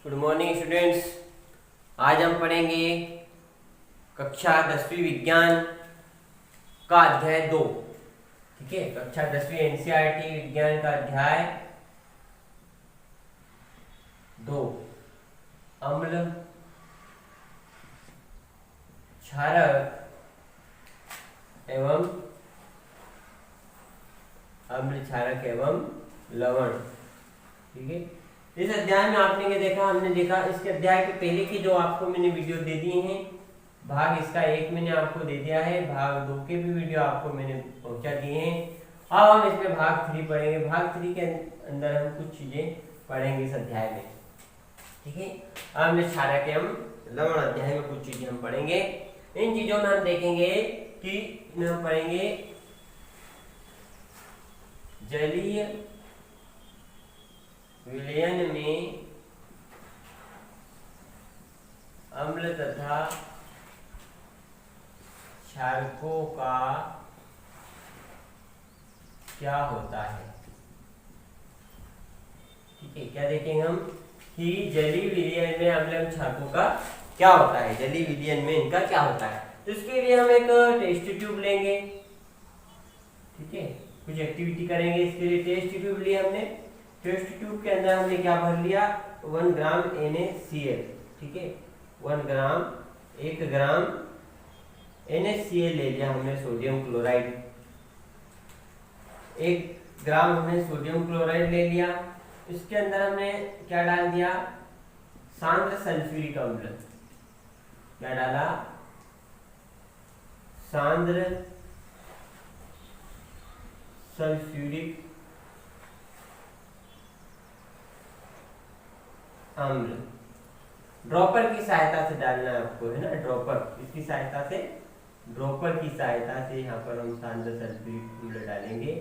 Good morning students. आज हम पढ़ेंगे कक्षा 10वीं विज्ञान का अध्याय 2। ठीक है, कक्षा 10वीं एनसीईआरटी विज्ञान का अध्याय 2 अम्ल क्षारक एवं लवण। ठीक है, इस अध्याय में आपने हमने देखा इसके अध्याय के पहले की जो आपको मैंने वीडियो दे दी हैं, भाग इसका 1 मैंने आपको दे दिया है, भाग 2 के भी वीडियो आपको मैंने पहुंचा दिए हैं। अब हम इसमें भाग 3 पढ़ेंगे। भाग 3 के अंदर हम कुछ चीजें पढ़ेंगे इस अध्याय में। ठीक है, हमने क्षारक एवं लवण अध्याय में कुछ चीजें हम पढ़ेंगे। इन चीजों में हम देखेंगे कि हम पढ़ेंगे जलीय विलयन में अम्ल तथा क्षारकों का क्या होता है। ठीक है, क्या देखेंगे हम कि जलीय विलयन में अम्ल एवं क्षारकों का क्या होता है, जलीय विलयन में इनका क्या होता है। तो इसके लिए हम एक टेस्ट ट्यूब लेंगे। ठीक है, कुछ एक्टिविटी करेंगे। इसके लिए टेस्ट ट्यूब लिया हमने। टेस्ट ट्यूब के अंदर हमने क्या भर लिया, 1 ग्राम NaCl। ठीक है, 1 ग्राम NaCl ले लिया हमने, सोडियम क्लोराइड। 1 ग्राम हमने सोडियम क्लोराइड ले लिया। इसके अंदर हमने क्या डाल दिया, सांद्र सल्फ्यूरिक अम्ल। क्या डाला, सांद्र सल्फ्यूरिक अम्ल। ड्रॉपर की सहायता से डालना है आपको, है ना। ड्रॉपर, इसकी सहायता से, ड्रॉपर की सहायता से यहाँ पर हम सांद्र सल्फ्यूरिक अम्ल डालेंगे।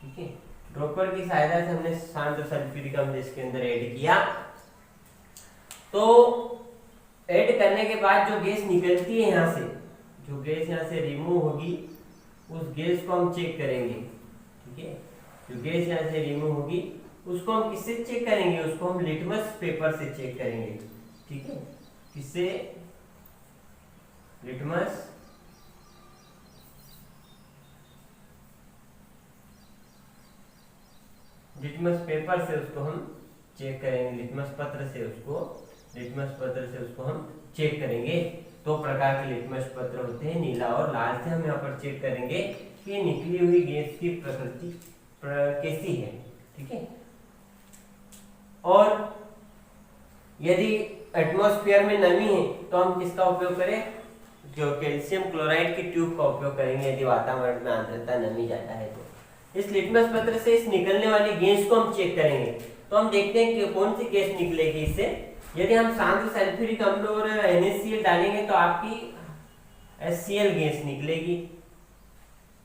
ठीक है, ड्रॉपर की सहायता से हमने सांद्र सल्फ्यूरिक अम्ल इसके अंदर ऐड किया। तो ऐड करने के बाद जो गैस निकलती है यहाँ से, जो गैस यहाँ से रिमूव होगी, उस गैस को हम चेक करेंगे। ठीक है, जो गैस यहाँ से रिमूव होगी उसको हम किससे चेक करेंगे, उसको हम लिटमस पेपर से चेक करेंगे। ठीक है, किससे, लिटमस पेपर से उसको हम चेक करेंगे। लिटमस पत्र से उसको हम चेक करेंगे। 2 प्रकार के लिटमस पत्र होते हैं, नीला और लाल से हम यहाँ पर चेक करेंगे कि निकली हुई गैस की प्रकृति कैसी है। ठीक है, और यदि एटमॉस्फेयर में नमी है तो हम किसका उपयोग करें, जो कैल्शियम क्लोराइड की ट्यूब का उपयोग करेंगे, यदि वातावरण में आर्द्रता नमी ज्यादा है तो। इस लिटमस पत्र से इस निकलने वाली गैस को हम चेक करेंगे। तो हम देखते हैं कि कौन सी गैस निकलेगी इससे। यदि हम सांद्र सल्फ्यूरिक अम्ल और NaCl डालेंगे तो आपकी HCl गैस निकलेगी।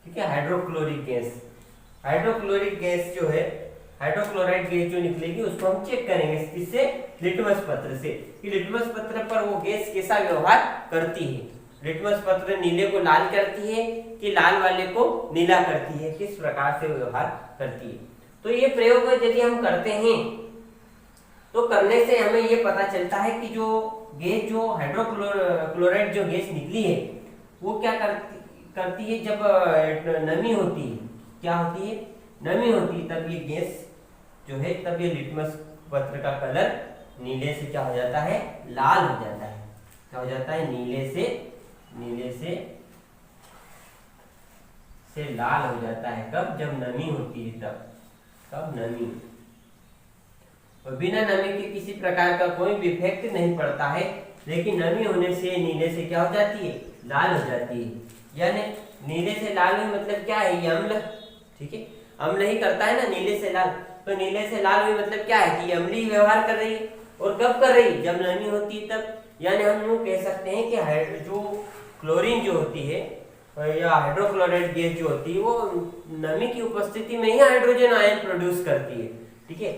ठीक है, हाइड्रोक्लोरिक गैस जो है, हाइड्रोक्लोराइड गैस जो निकलेगी उसको हम चेक करेंगे किससे, लिटमस पत्र से, कि लिटमस पत्र पर वो गैस कैसा व्यवहार करती है। लिटमस पत्र नीले को लाल करती है कि लाल वाले को नीला करती है, किस प्रकार से व्यवहार करती है। तो ये प्रयोग यदि हम करते हैं तो करने से हमें ये पता चलता है कि जो गैस, जो हाइड्रोक्लोराइड जो गैस निकली है, वो क्या करती है, जब नमी होती है, क्या होती है, नमी होती है, तब ये गैस जो है, तब ये लिटमस पत्र का कलर नीले से क्या हो जाता है, लाल हो जाता है। क्या हो जाता है, नीले से लाल हो जाता है। कब, जब नमी होती है, तब नमी। और बिना नमी के किसी प्रकार का कोई भी इफेक्ट नहीं पड़ता है, लेकिन नमी होने से नीले से क्या हो जाती है, लाल हो जाती है। यानी नीले से लाल हुई मतलब क्या है, ये अम्ल। ठीक है, अम्ल ही करता है ना नीले से लाल। तो नीले से लाल हुई मतलब क्या है कि अम्ली व्यवहार कर रही है। और कब कर रही है, जब नमी होती है तब। यानी हम यूँ कह सकते हैं कि जो क्लोरीन जो होती है या हाइड्रोक्लोराइड गैस जो होती है, वो नमी की उपस्थिति में ही हाइड्रोजन आयन प्रोड्यूस करती है। ठीक है,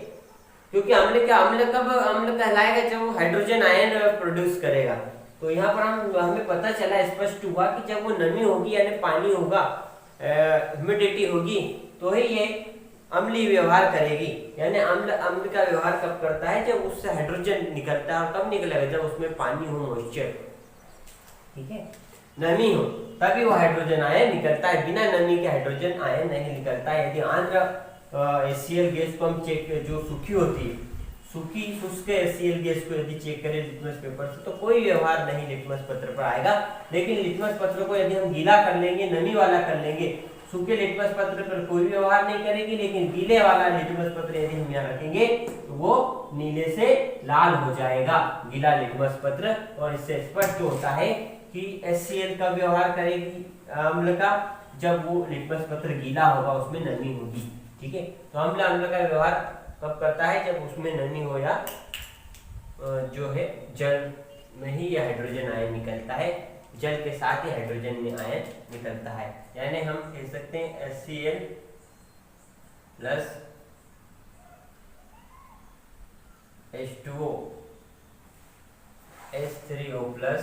क्योंकि अम्ल कब अम्ल कहलाएगा, जब वो हाइड्रोजन आयन प्रोड्यूस करेगा। तो यहाँ पर हमें पता चला, स्पष्ट हुआ कि जब वो नमी होगी, यानी पानी होगा, ह्यूमिडिटी होगी, तो ही ये अम्लीय व्यवहार करेगी। यानी अम्ल अम्ल का व्यवहार कब करता है, जब उससे हाइड्रोजन निकलता है। और कब निकलेगा, जब उसमें पानी हो, मॉइस्चर, ठीक है, नमी हो, तभी वो हाइड्रोजन आयन निकलता है। बिना नमी के हाइड्रोजन आयन नहीं निकलता है। यदि आंध्र HCl गैस को हम चेक, जो सूखी होती है, सूखी शुष्क HCl गैस को यदि चेक करें लिटमस पेपर से, तो कोई व्यवहार नहीं लिटमस पत्र पर आएगा। लेकिन लिटमस पत्र को यदि हम गीला कर लेंगे, नमी वाला कर लेंगे, सूखे लिटमस पत्र पर कोई व्यवहार नहीं करेगी। लेकिन गीले वाला लिटमस पत्र यदि हम यहाँ रखेंगे तो वो नीले से लाल हो जाएगा, गीला लिटमस पत्र। और इससे स्पष्ट होता है कि HCl का व्यवहार करेगी अम्ल का, जब वो लिटमस पत्र गीला होगा, उसमें नमी होगी। ठीक है, तो अम्ल अम्ल का व्यवहार कब करता है, जब उसमें नमी हो या जो है जल में ही यह हाइड्रोजन आयन निकलता है, जल के साथ ही हाइड्रोजन में आयन निकलता है। यानी हम कह सकते हैं HCl plus H2O H3O plus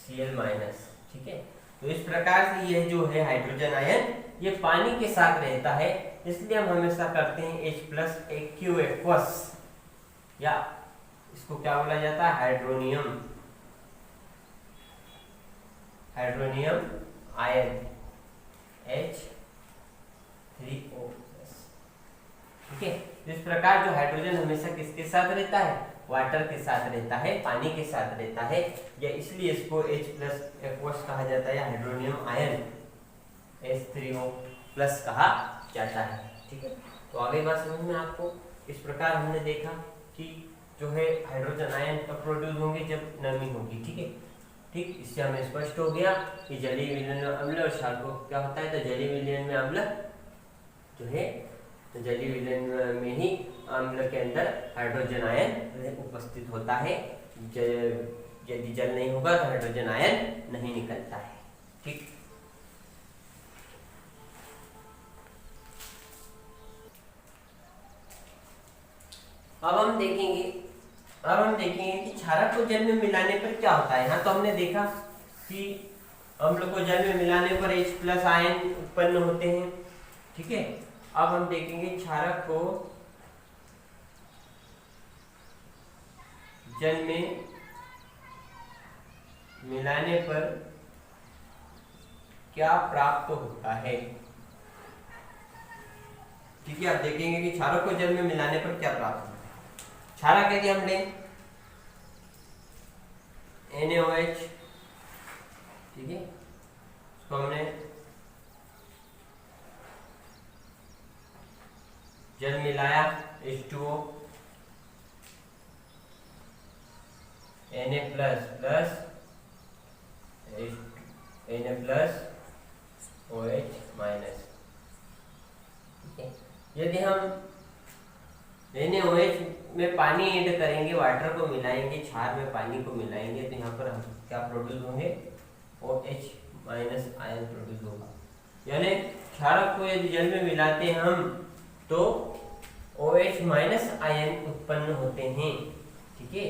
Cl minus. ठीक है, तो इस प्रकार से यह जो है हाइड्रोजन आयन ये पानी के साथ रहता है, इसलिए हम हमेशा करते हैं H प्लस AQ एक्वस, या इसको क्या बोला जाता है, हाइड्रोनियम, हाइड्रोनियम आयन H3O। ठीक है, इस प्रकार जो हाइड्रोजन हमेशा किसके साथ रहता है, वाटर के साथ रहता है, पानी के साथ रहता है, या इसलिए इसको H प्लस एक्वस कहा जाता है, हाइड्रोनियम आयन H3O प्लस कहा जाता है। ठीक है, तो आगे बात समझ में आपको। इस प्रकार हमने देखा कि जो है हाइड्रोजन आयन कब प्रोड्यूस होंगे, जब नमी होगी। ठीक है, ठीक, इससे हमें स्पष्ट हो गया कि जलीय विलयन में अम्ल और क्षारकों क्या होता है। तो जलीय विलयन में अम्ल जो है, तो जलीय विलयन में ही अम्ल के अंदर हाइड्रोजन आयन उपस्थित होता है। यदि जल नहीं होगा तो हाइड्रोजन आयन नहीं निकलता है। ठीक, अब हम देखेंगे कि क्षारक को जल में मिलाने पर क्या होता है। यहाँ तो हमने देखा कि अम्ल को जल में मिलाने पर H प्लस आयन उत्पन्न होते हैं। ठीक है, अब हम देखेंगे क्षारक को जल में मिलाने पर क्या प्राप्त होता है। ठीक है, आप देखेंगे कि क्षारक को जल में मिलाने पर क्या प्राप्त होता है। क्षारक यदि हम लें NaOH, ठीक है, इसको हमने जल मिलाया, H2O Na plus plus Na plus OH minus. ठीक है, यदि हम NaOH में पानी ऐड करेंगे, वाटर को मिलाएंगे, क्षार में पानी को मिलाएंगे, तो यहाँ पर हम क्या प्रोड्यूस होंगे, OH माइनस आयन प्रोड्यूस होगा। यानी क्षारक को यदि जल में मिलाते हैं हम, तो OH माइनस आयन उत्पन्न होते हैं। ठीक है,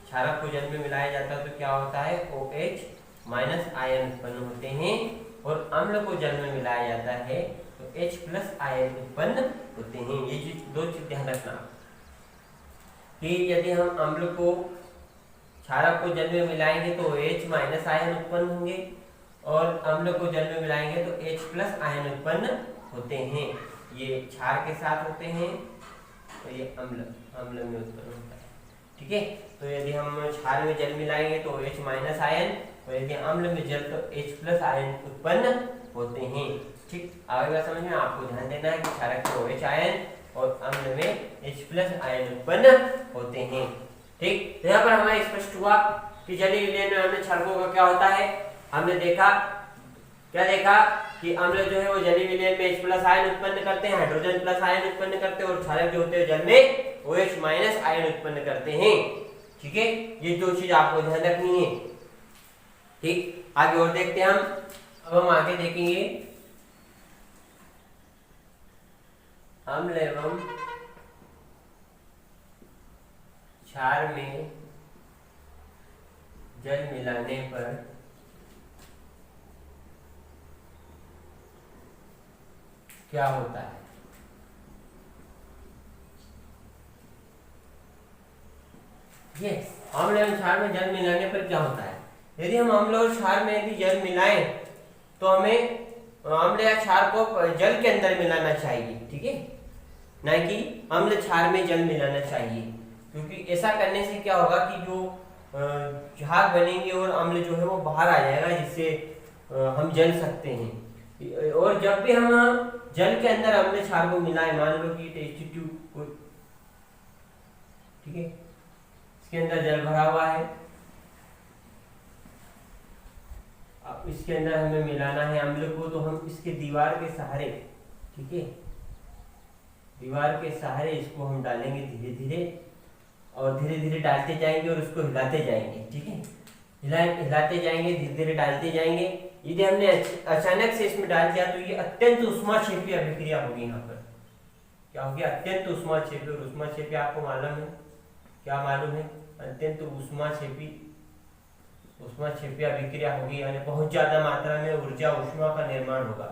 क्षारक को जल में मिलाया जाता है तो क्या होता है, OH माइनस आयन उत्पन्न होते हैं। और अम्ल को जल में मिलाया जाता है तो H प्लस आयन उत्पन्न होते हैं। ये दो चीज ध्यान रखना कि यदि हम अम्ल को, क्षारक को जल में मिलाएंगे तो H माइनस आयन उत्पन्न होंगे, और अम्ल को जल में मिलाएंगे तो H प्लस आयन उत्पन्न होते हैं। ये क्षार के साथ होते हैं, तो ये अम्ल में उत्पन्न होता है। ठीक है, तो यदि हम क्षार में जल मिलाएंगे तो H माइनस आयन, और यदि अम्ल में जल तो H प्लस आयन उत्पन्न होते हैं। ठीक, आगे बात समझ में, आपको ध्यान देना है कि क्षारक में OH आयन और अम्ल में H प्लस आयन उत्पन्न होते हैं। ठीक, तो यहाँ पर हमें स्पष्ट हुआ कि जलीय विलयन में अम्ल क्षारकों का क्या होता है। हमने देखा, क्या देखा कि अम्ल जो है वो जलीय विलयन में H प्लस आयन उत्पन्न करते हैं, हाइड्रोजन प्लस आयन उत्पन्न करते हैं, और क्षारक जो होते हैं जल में OH माइनस आयन उत्पन्न करते हैं। ठीक है, ये दो चीज आपको ध्यान रखनी है। ठीक, आगे और देखते हैं हम। अब हम आगे देखेंगे अम्ल एवं क्षार में जल मिलाने पर क्या होता है। ठीक है। अम्ल एवं क्षार में जल मिलाने पर क्या होता है, यदि हम अम्ल और क्षार में यदि जल मिलाएं तो हमें अम्ल या क्षार को जल के अंदर मिलाना चाहिए, ठीक है, ना कि अम्ल क्षार में जल मिलाना चाहिए, क्योंकि ऐसा करने से क्या होगा कि जो क्षार बनेंगे और अम्ल जो है वो बाहर आ जाएगा, जिससे हम जल सकते हैं। और जब भी हम जल के अंदर अम्ल क्षार को मिलाएं, मान लो कि टेस्ट ट्यूब, ठीक है, इसके अंदर जल भरा हुआ है, अब इसके अंदर हमें मिलाना है अम्ल को, तो हम इसके दीवार के सहारे, ठीक है, दीवार के सहारे इसको हम डालेंगे धीरे धीरे, और धीरे धीरे डालते जाएंगे और उसको हिलाते जाएंगे, ठीक है, हिलाते जाएंगे, धीरे धीरे डालते जाएंगे। यदि हमने अचानक से इसमें डाल दिया तो ये अत्यंत उष्माक्षेपी अभिक्रिया होगी। यहाँ पर क्या होगी, अत्यंत उष्माक्षेपी। और उष्माक्षेपी आपको मालूम है, क्या मालूम है, अत्यंत उष्माक्षेपी अभिक्रिया होगी, यानी बहुत ज्यादा मात्रा में ऊर्जा ऊष्मा का निर्माण होगा।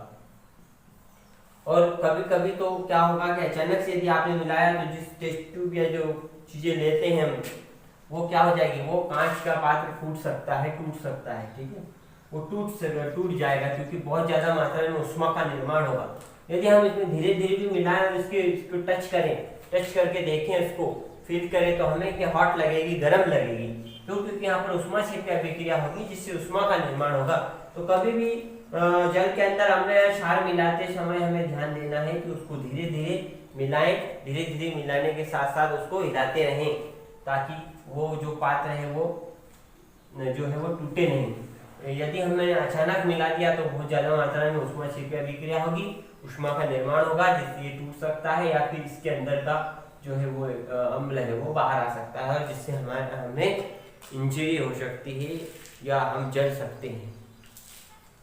और कभी कभी तो क्या होगा कि अचानक से यदि आपने मिलाया तो जिस टेस्ट ट्यूब या जो चीजें लेते हैं हम, वो क्या हो जाएगी, वो कांच का पात्र फूट सकता है, टूट सकता है, ठीक है, वो टूट जाएगा, क्योंकि बहुत ज्यादा मात्रा में उष्मा का निर्माण होगा। यदि हम इसमें धीरे धीरे भी मिलाएं और इसको टच करके देखें, उसको फील करें, तो हमें क्या हॉट लगेगी, गर्म लगेगी, क्योंकि यहाँ पर उष्माक्षेपी अभिक्रिया होगी, जिससे उष्मा का निर्माण होगा। तो कभी भी जल के अंदर अम्ल या क्षार मिलाते समय हमें ध्यान देना है कि उसको धीरे धीरे मिलाएं, धीरे धीरे मिलाने के साथ साथ उसको हिलाते रहें, ताकि वो जो पात्र है वो जो है वो टूटे नहीं। यदि हमने अचानक मिला दिया तो बहुत ज्यादा मात्रा में उष्माक्षेपी अभिक्रिया होगी, उष्मा का निर्माण होगा, जिससे ये टूट सकता है, या फिर इसके अंदर का जो है वो अम्ल है वो बाहर आ सकता है, और जिससे हमें इंजरी हो सकती है या हम जल सकते हैं,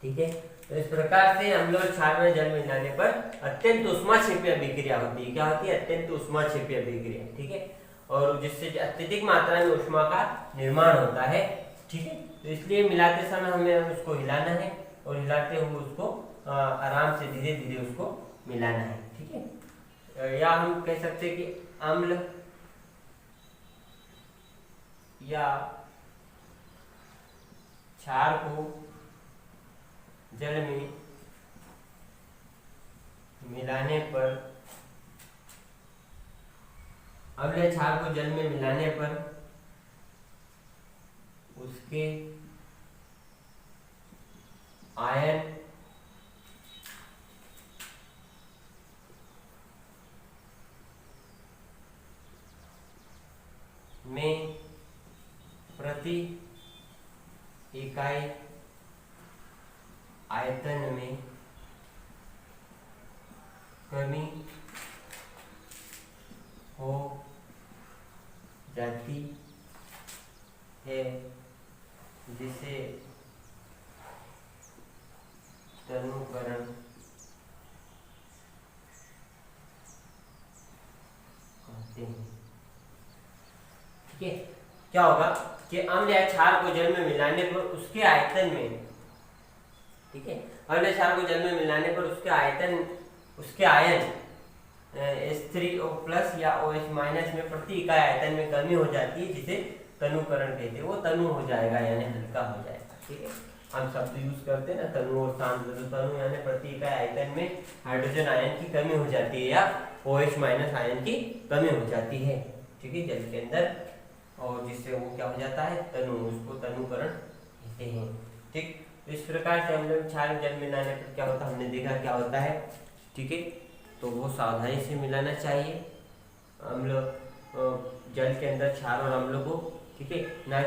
ठीक है। तो इस प्रकार से अम्ल और क्षार में जल मिलाने पर अत्यंत उष्माक्षेपी अभिक्रिया होती है। क्या होती है, अत्यंत उष्माक्षेपी अभिक्रिया, ठीक है, और जिससे अत्यधिक मात्रा में उष्मा का निर्माण होता है, ठीक है। तो इसलिए मिलाते समय हमें उसको हिलाना है, और हिलाते हुए उसको आराम से धीरे धीरे उसको मिलाना है, ठीक है। या हम कह सकते हैं कि अम्ल या क्षार को जल में मिलाने पर, अम्ल क्षार को जल में मिलाने पर उसके आयन में प्रति इकाई आयतन में कमी हो जाती है, जिसे तनुकरण कहते हैं, ठीक है। क्या होगा कि अम्ल या क्षार को जल में मिलाने पर उसके आयतन में, ठीक है, अम्ल क्षार को जल में मिलाने पर उसके आयन H3O+ या OH- में प्रति इकाई आयतन में कमी हो जाती है, जिसे तनुकरण कहते हैं। वो तनु हो जाएगा, यानी हल्का हो जाएगा, ठीक है। हम शब्द यूज करते हैं ना, तनु और सांद्र। तो तनु यानी प्रति इकाई आयतन में हाइड्रोजन आयन की कमी हो जाती है, या OH- आयन की कमी हो जाती है, ठीक है, जल के अंदर, और जिससे वो क्या हो जाता है, तनु, उसको तनुकरण कहते हैं, ठीक। तो इस प्रकार से हम लोग क्षार जल मिलाने पर क्या होता है, हमने देखा क्या होता है, ठीक है। तो वो सावधानी से मिलाना चाहिए अम्ल जल के अंदर क्षार और अम्ल को, ठीक है ना।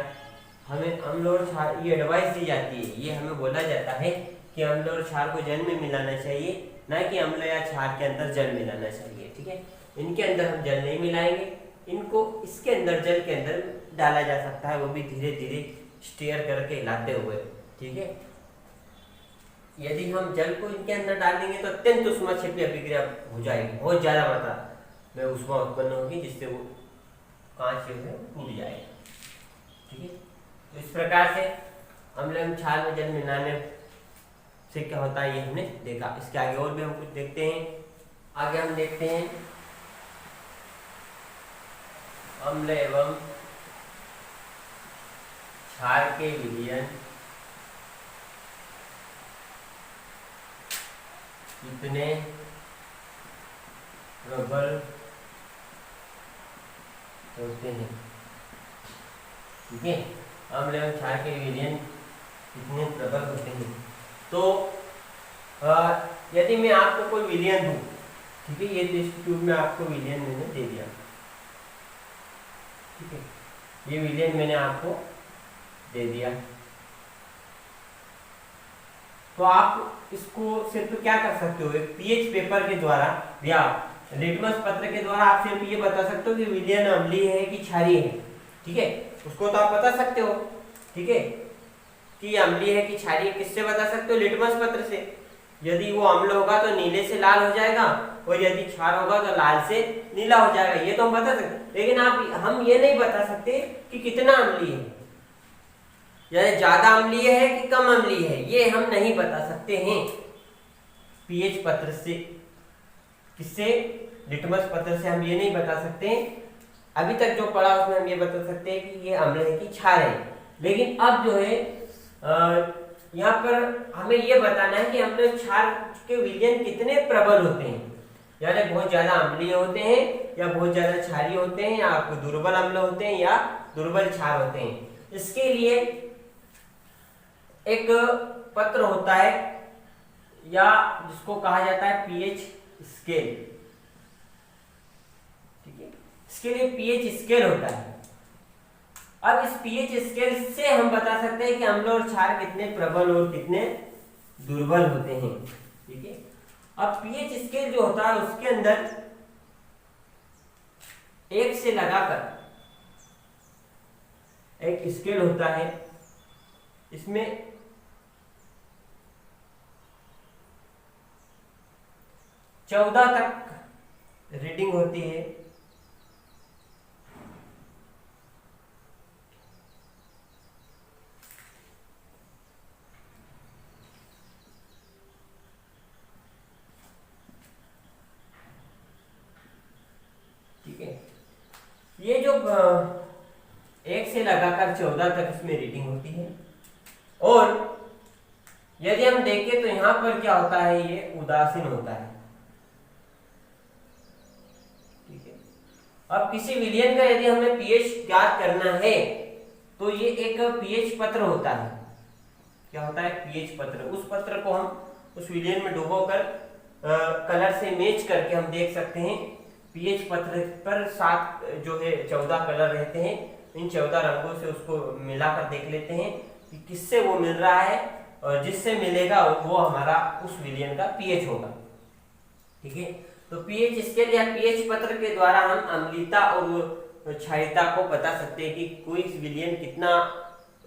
हमें अम्ल और क्षार, ये एडवाइस दी जाती है, ये हमें बोला जाता है कि अम्ल और क्षार को जल में मिलाना चाहिए, ना कि अम्ल या क्षार के अंदर जल मिलाना चाहिए, ठीक है। इनके अंदर हम जल नहीं मिलाएंगे, इनको इसके अंदर, जल के अंदर डाला जा सकता है, वो भी धीरे धीरे स्टीयर करके हिलाते हुए, ठीक है। यदि हम जल को इनके अंदर डाल देंगे तो अत्यंत उष्माक्षेपी अभिक्रिया हो जाएगी, बहुत ज्यादा मात्रा में उष्मा उत्पन्न होगी, जिससे वो कांच जो है टूट जाएगा, ठीक है। तो इस प्रकार से अम्ल एवं क्षार में जल मिलाने से क्या होता है, ये हमने देखा। इसके आगे और भी हम कुछ देखते हैं। आगे हम देखते हैं अम्ल एवं क्षार के विलयन कितने प्रबल होते हैं। ठीक है, अम्ल एवं क्षार के विलयन कितने प्रबल होते हैं। तो यदि मैं आपको कोई विलयन दूं, ठीक है, ये टेस्ट ट्यूब में आपको विलयन मैंने दे दिया, ठीक है, ये विलयन मैंने आपको दे दिया, तो आप इसको सिर्फ क्या कर सकते हो, एक पीएच पेपर के द्वारा या लिटमस पत्र के द्वारा आप सिर्फ ये बता सकते हो कि विलयन अम्लीय है कि क्षारीय है। ठीक है, उसको तो आप बता सकते हो, ठीक है, कि अम्लीय है कि क्षारीय, किससे बता सकते हो, लिटमस पत्र से। यदि वो अम्ल होगा तो नीले से लाल हो जाएगा, और यदि क्षार होगा तो लाल से नीला हो जाएगा, ये तो हम बता सकते। लेकिन हम ये नहीं बता सकते कि कितना अम्लीय है, यानी ज्यादा अम्लीय है कि कम अम्लीय है, ये हम नहीं बता सकते हैं पीएच पत्र से। किससे, लिटमस पत्र से हम ये नहीं बता सकते। अभी तक जो पढ़ा उसमें हम ये बता सकते हैं कि ये अम्ल है कि क्षार है। लेकिन अब जो है यहाँ पर हमें ये बताना है कि अम्ल क्षार के विलयन कितने प्रबल होते हैं, यानी बहुत ज्यादा अम्लीय होते हैं या बहुत ज्यादा क्षारीय होते हैं, या आपको दुर्बल अम्ल होते हैं या दुर्बल क्षार होते हैं। इसके लिए एक पत्र होता है या जिसको कहा जाता है पीएच स्केल। ठीक है, इसके लिए पीएच स्केल होता है। अब इस पीएच स्केल से हम बता सकते हैं कि अम्ल और क्षार कितने प्रबल और कितने दुर्बल होते हैं। ठीक है, अब पीएच स्केल जो होता है उसके अंदर 1 से लगाकर एक स्केल होता है, इसमें 14 तक रीडिंग होती है। ठीक है, ये जो 1 से लगाकर 14 तक इसमें रीडिंग होती है। और यदि हम देखें तो यहां पर क्या होता है, ये उदासीन होता है। ठीक है, अब किसी विलयन का यदि हमें पीएच ज्ञात करना है तो ये एक पीएच पत्र होता है। क्या होता है, पीएच पत्र। उस पत्र को हम उस विलयन में डुबोकर कलर से मैच करके हम देख सकते हैं। पीएच पत्र पर 7 जो है 14 कलर रहते हैं, इन 14 रंगों से उसको मिलाकर देख लेते हैं कि किससे वो मिल रहा है, और जिससे मिलेगा वो हमारा उस विलयन का पीएच होगा। ठीक है, तो पीएच स्केल या पीएच पत्र के द्वारा हम अम्लीयता और क्षारीयता को बता सकते हैं कि कोई विलयन कितना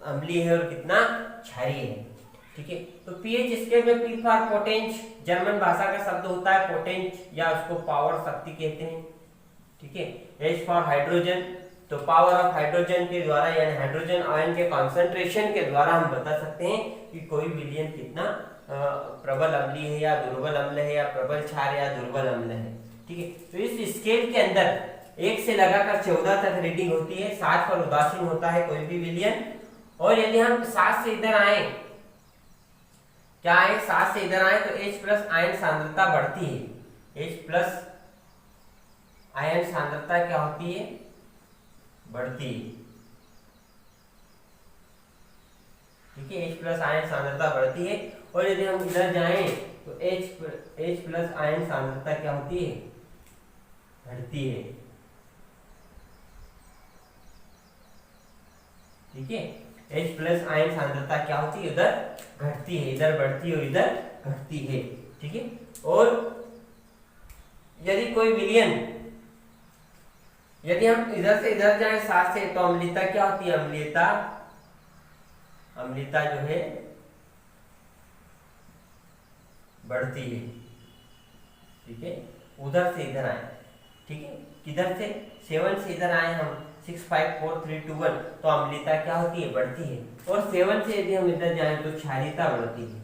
अम्लीय है और कितना क्षारीय है। ठीक है, तो पीएच स्केल में पी फॉर पोटेंस, जर्मन भाषा का शब्द होता है पोटेंस, या उसको पावर शक्ति कहते हैं। ठीक है, एच फॉर हाइड्रोजन, तो पावर ऑफ हाइड्रोजन के द्वारा यानी हाइड्रोजन आयन के कॉन्सेंट्रेशन के द्वारा हम बता सकते हैं कि कोई विलयन कितना प्रबल अम्लीय है या दुर्बल अम्ल है, या प्रबल क्षार या दुर्बल अम्ल है। ठीक है, तो इस स्केल के अंदर 1 से लगाकर 14 तक रीडिंग होती है। 7 पर उदासीन होता है कोई भी विलयन। और यदि हम 7 से इधर आए, क्या आए, 7 से इधर आए तो H प्लस आयन सांद्रता बढ़ती है। H प्लस आयन सांद्रता क्या होती है, बढ़ती है। ठीक है, H प्लस आयन सांद्रता बढ़ती है। और यदि हम इधर जाएं तो H प्लस आयन सांद्रता क्या होती है, घटती है। ठीक है, H प्लस आयन सांद्रता क्या होती है, उधर घटती है, इधर बढ़ती है और इधर घटती है। ठीक है, और यदि कोई विलयन, यदि हम इधर से इधर जाएं 7 से, तो अम्लीयता क्या होती है, अम्लीयता जो है बढ़ती है। ठीक है, उधर से इधर आए। ठीक है, किधर से, 7 से इधर आए हम, 6 5 4 3 2 1, तो अम्लीयता क्या होती है, बढ़ती है। और 7 से यदि हम इधर जाएं तो क्षारीयता बढ़ती है,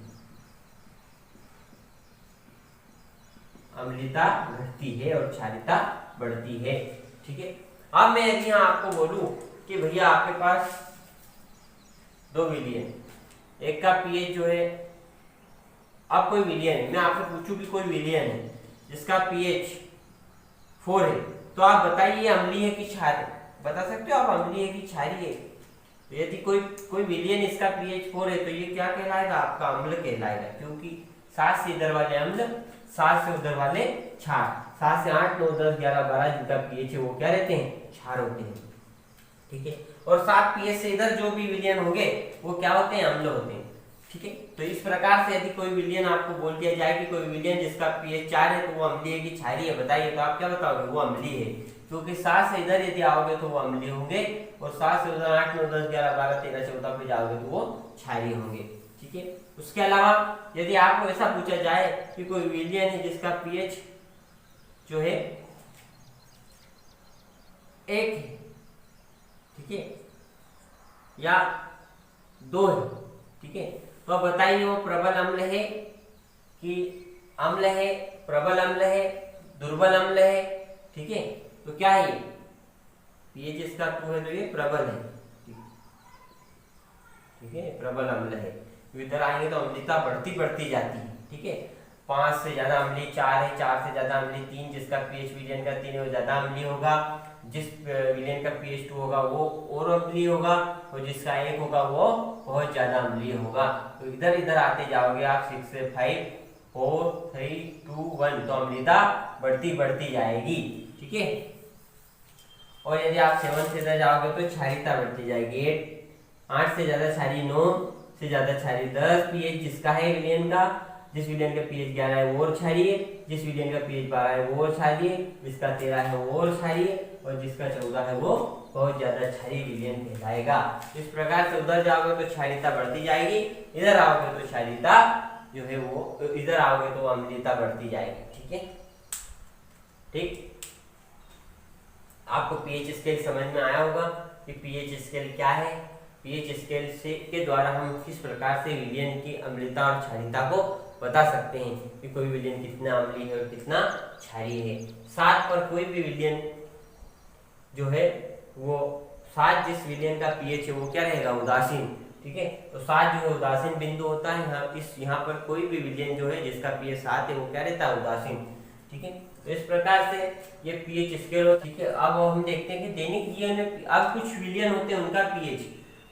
अम्लीयता घटती है और क्षारीयता बढ़ती है। ठीक है, अब मैं यदि यहाँ आपको बोलूं कि भैया आपके पास 2 विलियन, एक का पीएच जो है, अब कोई विलियन है, मैं आपसे पूछूं कि कोई विलियन है जिसका पीएच 4 है, तो आप बताइए अम्लीय है कि क्षारीय, बता सकते हो आप अम्लीय है कि क्षारीय है। तो यदि कोई विलियन इसका पीएच 4 है तो ये क्या कहलाएगा, आपका अम्ल कहलाएगा, क्योंकि 7 से इधर वाले अम्ल, 7 से उधर वाले क्षार, 7 से 8 9 10 11 12 जिनका पीएच है वो क्या रहते हैं, क्षार होते हैं, ठीक है। और 7 पीएच से इधर जो भी विलियन होंगे वो क्या होते हैं, अम्ल होते हैं, ठीक है। तो इस प्रकार से यदि कोई विलियन आपको बोल दिया जाए कि कोई विलियन जिसका पीएच 4 है तो वो अम्लीय है कि क्षारीय है, बताइए, तो आप क्या बताओगे, वो अम्लीय है, क्योंकि 7 से इधर यदि आओगे तो वो अम्लीय होंगे, और 7 से उधर 8 9 10 11 12 13 14 पे जाओगे तो वो क्षारीय होंगे, ठीक है। उसके अलावा यदि आपको ऐसा पूछा जाए कि कोई विलियन है जिसका पीएच जो है 1 है, ठीक है, या 2 है, ठीक है, तो अब बताइए वो प्रबल अम्ल है कि अम्ल है, प्रबल अम्ल है, दुर्बल अम्ल है, ठीक है। तो क्या है, पीएच इसका 2 है तो ये प्रबल है, ठीक है, प्रबल अम्ल है। इधर आएंगे तो अम्लता बढ़ती जाती है, ठीक है, 5 से ज्यादा अम्लीय 4 है, 4 से ज्यादा अम्लीय 3, जिसका पीएच विलियन का 3 है वो ज्यादा अम्लीय होगा, जिस विलियन का पीएच 2 होगा वो और अम्लीय होगा, और जिसका 1 होगा वो बहुत ज्यादा अम्लीय होगा। तो इधर इधर आते जाओगे आप 6 से 5 4 3 2 1, तो अम्लता बढ़ती जाएगी, ठीक है। और यदि आप 7 से इधर जाओगे तो क्षारीयता बढ़ती जाएगी, 8 से ज्यादा क्षारीय 9 से ज्यादा क्षारीय 10 पीएच जिसका है विलियन का, जिस विलियन का पीएच 11 है वो और क्षारीय, जिस विलियन का पीएच 12 है वो और क्षारीय, जिसका 13 है वो और क्षारीय, और जिसका 14 है वो बहुत ज्यादा क्षारीय विलियन कहलाएगा। इस प्रकार से उधर जाओगे तो क्षारीयता बढ़ती जाएगी, इधर आओगे तो क्षारीयता जो है वो, इधर आओगे तो अम्लीयता बढ़ती जाएगी, ठीक है, ठीक। आपको पीएच स्केल समझ में आया होगा कि पीएच स्केल क्या है, पीएच स्केल से के द्वारा हम किस प्रकार से विलियन की अम्लता और क्षारीयता को बता सकते हैं कि कोई विलियन कितना अम्लीय है और कितना क्षारीय है। 7 पर कोई भी विलियन जो है वो 7 जिस विलियन का पीएच है वो क्या रहेगा, उदासीन, ठीक है। तो 7 जो है उदासीन बिंदु होता है, यहाँ पर कोई भी विलियन जो है जिसका पीएच 7 है वो क्या रहता है, उदासीन, ठीक है। तो इस प्रकार से ये पीएच स्केल हो, ठीक है। अब हम देखते हैं कि दैनिक जीवन में अब कुछ विलियन होते हैं उनका पीएच,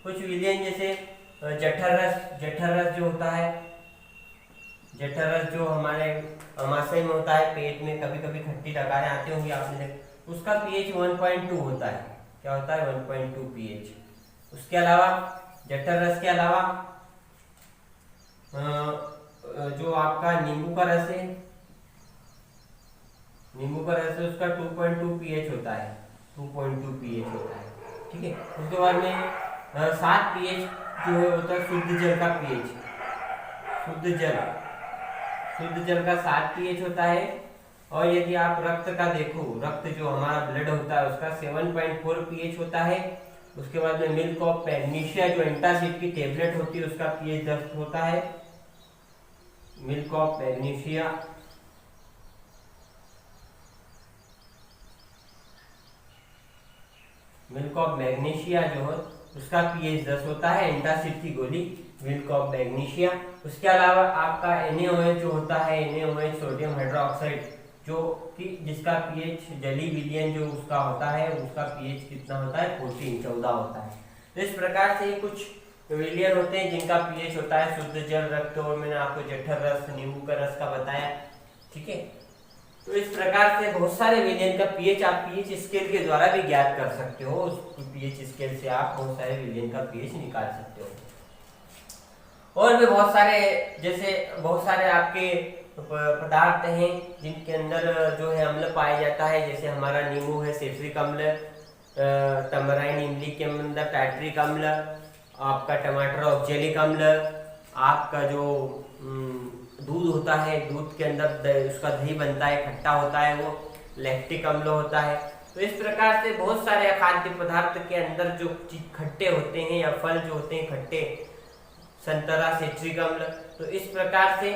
कुछ विलियन जैसे जठर रस जो होता है, जठर रस जो हमारे आमाशय में होता है, पेट में कभी कभी खट्टी डकारें आती होंगी आपने देखा, उसका पीएच 1.2 होता है, क्या होता है, 1.2 पीएच। उसके अलावा जठर रस के अलावा जो आपका नींबू का रस है, उसका 2.2 पीएच होता है, 2.2 पीएच होता है, ठीक है। उसके बाद में 7 पीएच जो है होता है शुद्ध जल का पीएच, शुद्ध जल का 7 पीएच होता है। और यदि आप रक्त का देखो, रक्त जो हमारा ब्लड होता है उसका 7.4 पीएच होता है। उसके बाद में मिल्क ऑफ मैग्नीशिया जो एंटासिड की टेबलेट होती है उसका पीएच 10 होता है, milk of magnesia. Milk of magnesia जो है उसका पीएच 10 होता है, एंटासिड की गोली मिल्क ऑफ मैग्नीशिया। उसके अलावा आपका NaOH जो होता है, NaOH सोडियम हाइड्रोक्साइड जो कि जिसका पीएच जली विलियन जो उसका होता है, उसका पीएच कितना होता है, 14 होता है। तो इस प्रकार से कुछ विलियन होते हैं जिनका पीएच होता है शुद्ध जल, रक्त, और मैंने आपको जठर रस, नींबू का रस का बताया, ठीक है। तो इस प्रकार से बहुत सारे विलियन का पीएच आप पीएच स्केल के द्वारा भी ज्ञात कर सकते हो, उस पीएच स्केल से आप बहुत सारे विलियन का पीएच निकाल सकते हो। और भी बहुत सारे, जैसे बहुत सारे आपके पदार्थ हैं जिनके अंदर जो है अम्ल पाया जाता है, जैसे हमारा नींबू है सिट्रिक अम्ल, टमराइन इमली के अंदर टाइट्रिक अम्ल, आपका टमाटर ऑक्जेलिक अम्ल, आपका जो दूध होता है, दूध के अंदर उसका दही बनता है, खट्टा होता है, वो लैक्टिक अम्ल होता है। तो इस प्रकार से बहुत सारे खाद्य पदार्थ के अंदर जो खट्टे होते हैं या फल जो होते हैं खट्टे, संतरा सिट्रिक अम्ल। तो इस प्रकार से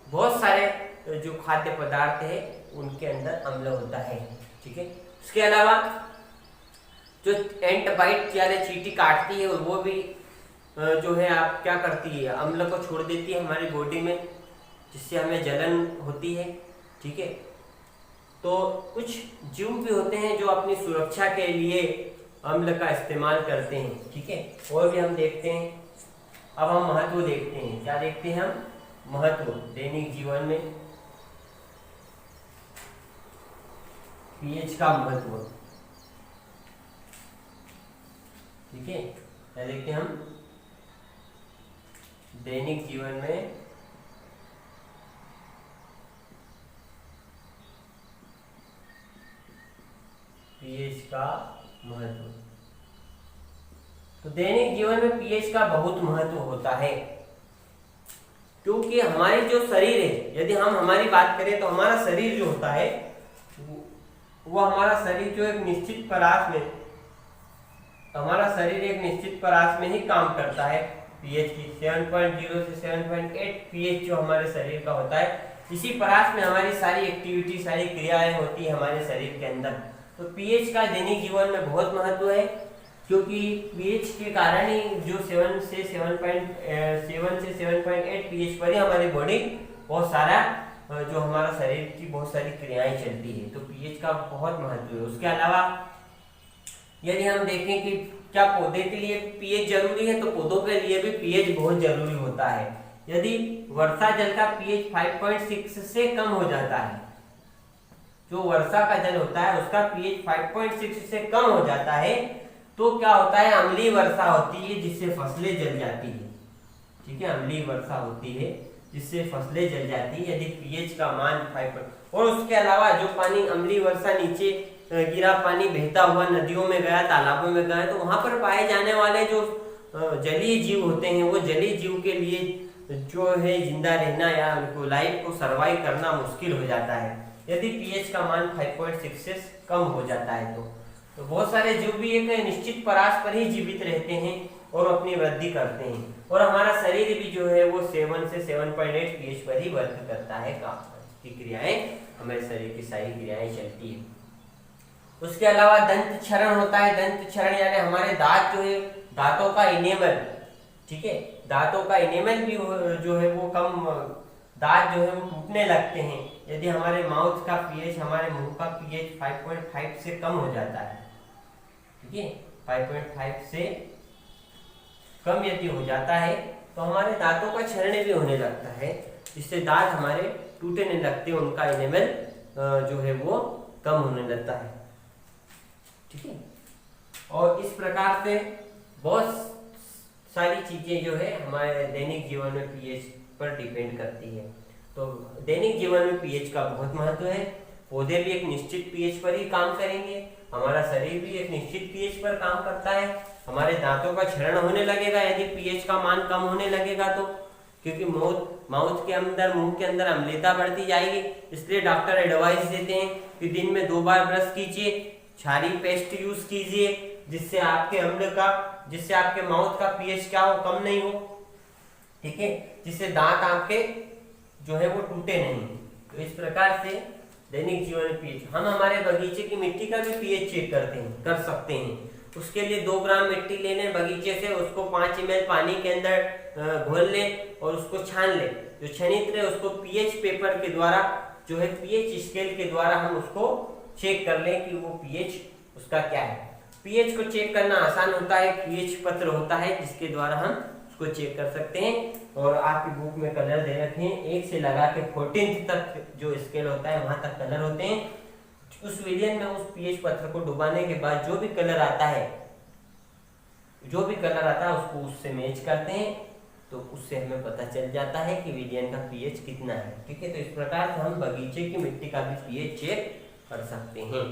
बहुत सारे जो खाद्य पदार्थ है उनके अंदर अम्ल होता है, ठीक है। इसके अलावा जो एंट बाइट यानी चींटी काटती है वो भी जो है आप क्या करती है, अम्ल को छोड़ देती है हमारी बॉडी में, जिससे हमें जलन होती है। ठीक है, तो कुछ जीव भी होते हैं जो अपनी सुरक्षा के लिए अम्ल का इस्तेमाल करते हैं। ठीक है, और भी हम देखते हैं। अब हम महत्व देखते हैं, क्या देखते हैं हम, महत्व दैनिक जीवन में पीएच का महत्व। ठीक है, क्या देखते हैं हम, दैनिक जीवन में पीएच का महत्व। तो दैनिक जीवन में पीएच का बहुत महत्व होता है, क्योंकि हमारी जो शरीर है, यदि हम हमारी बात करें तो हमारा शरीर जो होता है वो हमारा शरीर जो एक निश्चित परास में, हमारा शरीर एक निश्चित परास में ही काम करता है। पीएच की 7.0 से 7.8 पीएच जो हमारे शरीर का होता है, इसी परास में हमारी सारी एक्टिविटी, सारी क्रियाएं होती है हमारे शरीर के अंदर। तो पीएच का दैनिक जीवन में बहुत महत्व है, क्योंकि पीएच के कारण ही जो 7 से 7.8 पीएच पर ही हमारी बॉडी बहुत सारा जो हमारा शरीर की बहुत सारी क्रियाएं चलती है। तो पीएच का बहुत महत्व है। उसके अलावा यदि हम देखें कि क्या पौधे के लिए पीएच जरूरी है, तो पौधों के लिए भी पीएच बहुत जरूरी होता है। यदि वर्षा जल का पीएच 5.6 से कम हो जाता है, जो वर्षा का जल होता है उसका पीएच 5.6 से कम हो जाता है, तो क्या होता है, अम्लीय वर्षा होती है जिससे फसलें जल जाती है। ठीक है, अम्लीय वर्षा होती है जिससे फसलें जल जाती है यदि पीएच का मान 5। और उसके अलावा जो पानी, अम्लीय वर्षा नीचे गिरा पानी बहता हुआ नदियों में गया, तालाबों में गया, तो वहां पर पाए जाने वाले जो जलीय जीव होते हैं, वो जलीय जीव के लिए जो है जिंदा रहना या उनको लाइफ को सर्वाइव करना मुश्किल हो जाता है यदि पीएच का मान 5.6 से कम हो जाता है। तो बहुत सारे जीव भी एक निश्चित परास पर ही जीवित रहते हैं और अपनी वृद्धि करते हैं, और हमारा शरीर भी जो है वो 7 से 7.8 पीएच पर ही वर्क करता है, की क्रियाएं, हमारे शरीर की सारी क्रियाएं चलती है। उसके अलावा दंत क्षरण होता है। दंत क्षरण यानी हमारे दांत जो है, दांतों का इनेमल, ठीक है, दांतों का इनेमल भी जो है वो कम, दांत जो है वो टूटने लगते हैं यदि हमारे माउथ का पीएच, हमारे मुंह का पीएच 5.5 से कम हो जाता है। ठीक है, 5.5 से कम यदि हो जाता है तो हमारे दांतों का क्षरण भी होने लगता है, जिससे दांत हमारे टूटने लगते हैं, उनका इनेमल जो है वो कम होने लगता है। ठीक है, और इस प्रकार से बहुत सारी चीजें जो है हमारे दैनिक जीवन में पीएच पर डिपेंड करती है। तो दैनिक जीवन में पीएच का बहुत महत्व है। पौधे भी एक निश्चित पीएच पर ही काम करेंगे, हमारा शरीर भी एक निश्चित पीएच पर काम करता है। हमारे दांतों का क्षरण होने लगेगा यदि पीएच का मान कम होने लगेगा तो, क्योंकि माउथ के अंदर, मुंह के अंदर अम्लता बढ़ती जाएगी। इसलिए डॉक्टर एडवाइस देते हैं कि दिन में 2 बार ब्रश कीजिए, क्षारीय पेस्ट यूज कीजिए, जिससे आपके अम्ल का, जिससे आपके माउथ का पीएच क्या हो, कम नहीं हो। ठीक है, जिससे दांत आपके जो है वो टूटे नहीं। तो इस प्रकार से दैनिक जीवन में पीएच, हम हमारे बगीचे की मिट्टी का भी पीएच चेक कर सकते हैं। उसके लिए 2 ग्राम मिट्टी लेने बगीचे से, उसको 5 ml पानी के अंदर घोल ले और उसको छान ले। जो छनित रहे उसको पीएच पेपर के द्वारा, जो है पीएच स्केल के द्वारा हम उसको चेक कर लें कि वो पीएच उसका क्या है। पीएच को चेक करना आसान होता है, पीएच पत्र होता है जिसके द्वारा हम उसको चेक कर सकते हैं। और आपकी बुक में कलर दे रखे हैं, 1 से लगा के 14 तक जो स्केल होता है वहां तक कलर होते हैं। उस विलियन में उस पीएच पत्र को डुबाने के बाद जो भी कलर आता है, उसको उससे मैच करते हैं, तो उससे हमें पता चल जाता है कि विलियन का पीएच कितना है। ठीक है, तो इस प्रकार से हम बगीचे की मिट्टी का भी पीएच चेक कर सकते हैं।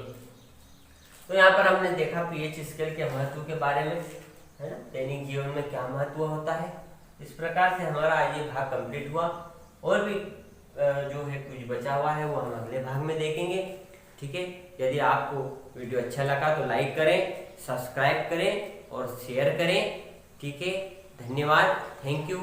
तो यहाँ पर हमने देखा पीएच स्केल के महत्व के बारे में, है ना, दैनिक जीवन में क्या महत्व होता है। इस प्रकार से हमारा ये भाग कंप्लीट हुआ, और भी जो है कुछ बचा हुआ है वो हम अगले भाग में देखेंगे। ठीक है, यदि आपको वीडियो अच्छा लगा तो लाइक करें, सब्सक्राइब करें और शेयर करें। ठीक है, धन्यवाद, थैंक यू।